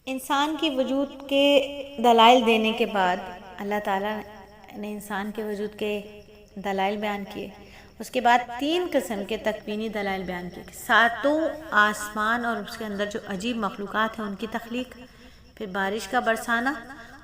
انسان کی وجود کے دلائل دینے کے بعد اللہ تعالیٰ نے انسان کے وجود کے دلائل بیان کیے. اس کے بعد 3 قسم کے تکوینی دلائل بیان کیے. 7 آسمان اور اس کے اندر جو عجیب مخلوقات ہیں ان کی تخلیق، پھر بارش کا برسانا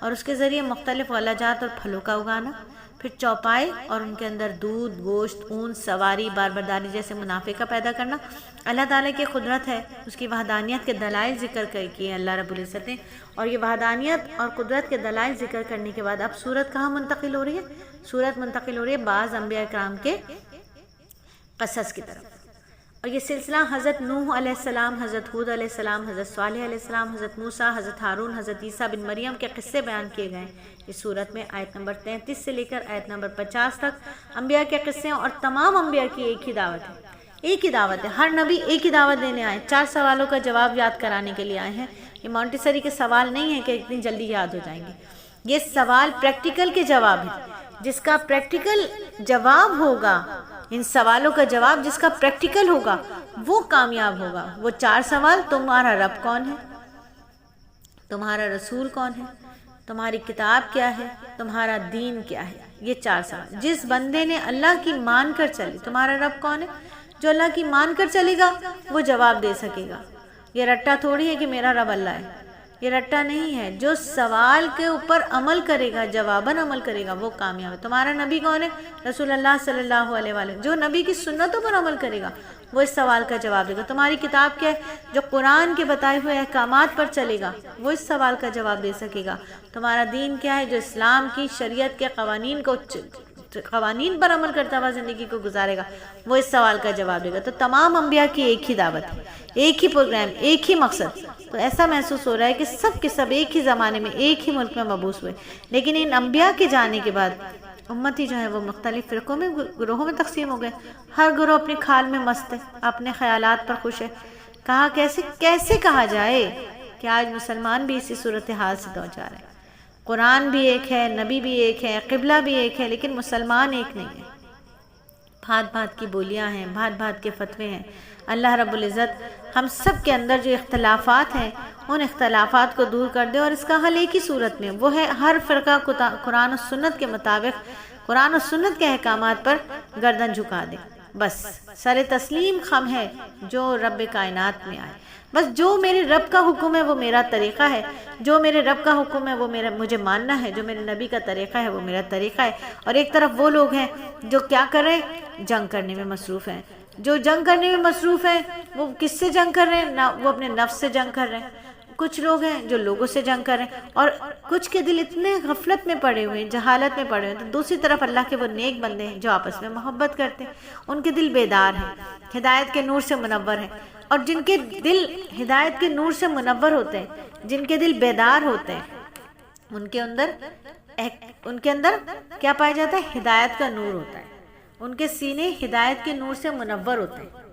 اور اس کے ذریعے مختلف غلجات اور پھلوں کا اگانا، پھر چوپائے اور ان کے اندر دودھ، گوشت، اون، سواری، باربرداری جیسے منافع کا پیدا کرنا. اللہ تعالیٰ کی قدرت ہے، اس کی وحدانیت کے دلائل ذکر کیے اللہ رب العزت نے. اور یہ وحدانیت اور قدرت کے دلائل ذکر کرنے کے بعد اب صورت کہاں منتقل ہو رہی ہے؟ صورت منتقل ہو رہی ہے بعض انبیاء کرام کے قصص کی طرف. اور یہ سلسلہ حضرت نوح علیہ السلام، حضرت ہود علیہ السلام، حضرت صالح علیہ السلام، حضرت موسیٰ، حضرت ہارون، حضرت عیسیٰ بن مریم کے قصے بیان کیے گئے ہیں اس صورت میں. آیت نمبر 33 سے لے کر آیت نمبر 50 تک انبیاء کے قصے ہیں. اور تمام انبیاء کی ایک ہی دعوت ہے، ایک ہی دعوت ہے. ہر نبی ایک ہی دعوت دینے آئے. 4 سوالوں کا جواب یاد کرانے کے لیے آئے ہیں. یہ مونٹیسری کے سوال نہیں ہیں کہ اتنی جلدی یاد ہو جائیں گے. یہ سوال پریکٹیکل کے جواب ہیں. جس کا پریکٹیکل جواب ہوگا، ان سوالوں کا جواب جس کا پریکٹیکل ہوگا وہ کامیاب ہوگا. وہ 4 سوال: تمہارا رب کون ہے، تمہارا رسول کون ہے، تمہاری کتاب کیا ہے، تمہارا دین کیا ہے. یہ 4 سوال. جس بندے نے اللہ کی مان کر چلی، تمہارا رب کون ہے، جو اللہ کی مان کر چلے گا وہ جواب دے سکے گا. یہ رٹا تھوڑی ہے کہ میرا رب اللہ ہے، یہ رٹا نہیں ہے. جو سوال کے اوپر عمل کرے گا، جواباً عمل کرے گا، وہ کامیاب ہے. تمہارا نبی کون ہے؟ رسول اللہ صلی اللہ علیہ وآلہ. جو نبی کی سنتوں پر عمل کرے گا وہ اس سوال کا جواب دے گا. تمہاری کتاب کیا ہے؟ جو قرآن کے بتائے ہوئے احکامات پر چلے گا وہ اس سوال کا جواب دے سکے گا. تمہارا دین کیا ہے؟ جو اسلام کی شریعت کے قوانین پر عمل کرتا ہوا زندگی کو گزارے گا وہ اس سوال کا جواب دے گا. تو تمام انبیاء کی ایک ہی دعوت ہے، ایک ہی پروگرام، ایک ہی مقصد. تو ایسا محسوس ہو رہا ہے کہ سب کے سب ایک ہی زمانے میں ایک ہی ملک میں مبعوث ہوئے. لیکن ان انبیاء کے جانے کے بعد امتی جو ہے وہ مختلف فرقوں میں، گروہوں میں تقسیم ہو گئے. ہر گروہ اپنے کھال میں مست ہے، اپنے خیالات پر خوش ہے. کہا کیسے کہا جائے کہ آج مسلمان بھی اسی صورتحال سے دوچار ہے. قرآن بھی ایک ہے، نبی بھی ایک ہے، قبلہ بھی ایک ہے، لیکن مسلمان ایک نہیں ہے. بھات بھات کی بولیاں ہیں، بھات بھات کے فتوے ہیں. اللہ رب العزت ہم سب کے اندر جو اختلافات ہیں ان اختلافات کو دور کر دے، اور اس کا حل ایک ہی صورت میں، وہ ہے ہر فرقہ قرآن و سنت کے مطابق، قرآن و سنت کے احکامات پر گردن جھکا دے. بس سر تسلیم خم ہے جو رب کائنات میں آئے. بس جو میرے رب کا حکم ہے وہ میرا طریقہ ہے، جو میرے رب کا حکم ہے وہ مجھے ماننا ہے، جو میرے نبی کا طریقہ ہے وہ میرا طریقہ ہے. اور ایک طرف وہ لوگ ہیں جو کیا کر رہے ہیں؟ جنگ کرنے میں مصروف ہیں. جو جنگ کرنے میں مصروف ہیں وہ کس سے جنگ کر رہے ہیں؟ وہ اپنے نفس سے جنگ کر رہے ہیں. کچھ لوگ ہیں جو لوگوں سے جنگ کر رہے ہیں، اور کچھ کے دل اتنے غفلت میں پڑے ہوئے ہیں، جہالت میں پڑے ہوئے ہیں. تو دوسری طرف اللہ کے وہ نیک بندے ہیں جو آپس میں محبت کرتے ہیں، ان کے دل بیدار ہیں، ہدایت کے نور سے منور ہیں. اور جن کے دل ہدایت کے نور سے منور ہوتے ہیں، جن کے دل بیدار ہوتے ہیں، ان کے اندر کیا پایا جاتا ہے؟ ہدایت کا نور ہوتا ہے. ان کے سینے ہدایت کے نور سے منور ہوتے ہیں.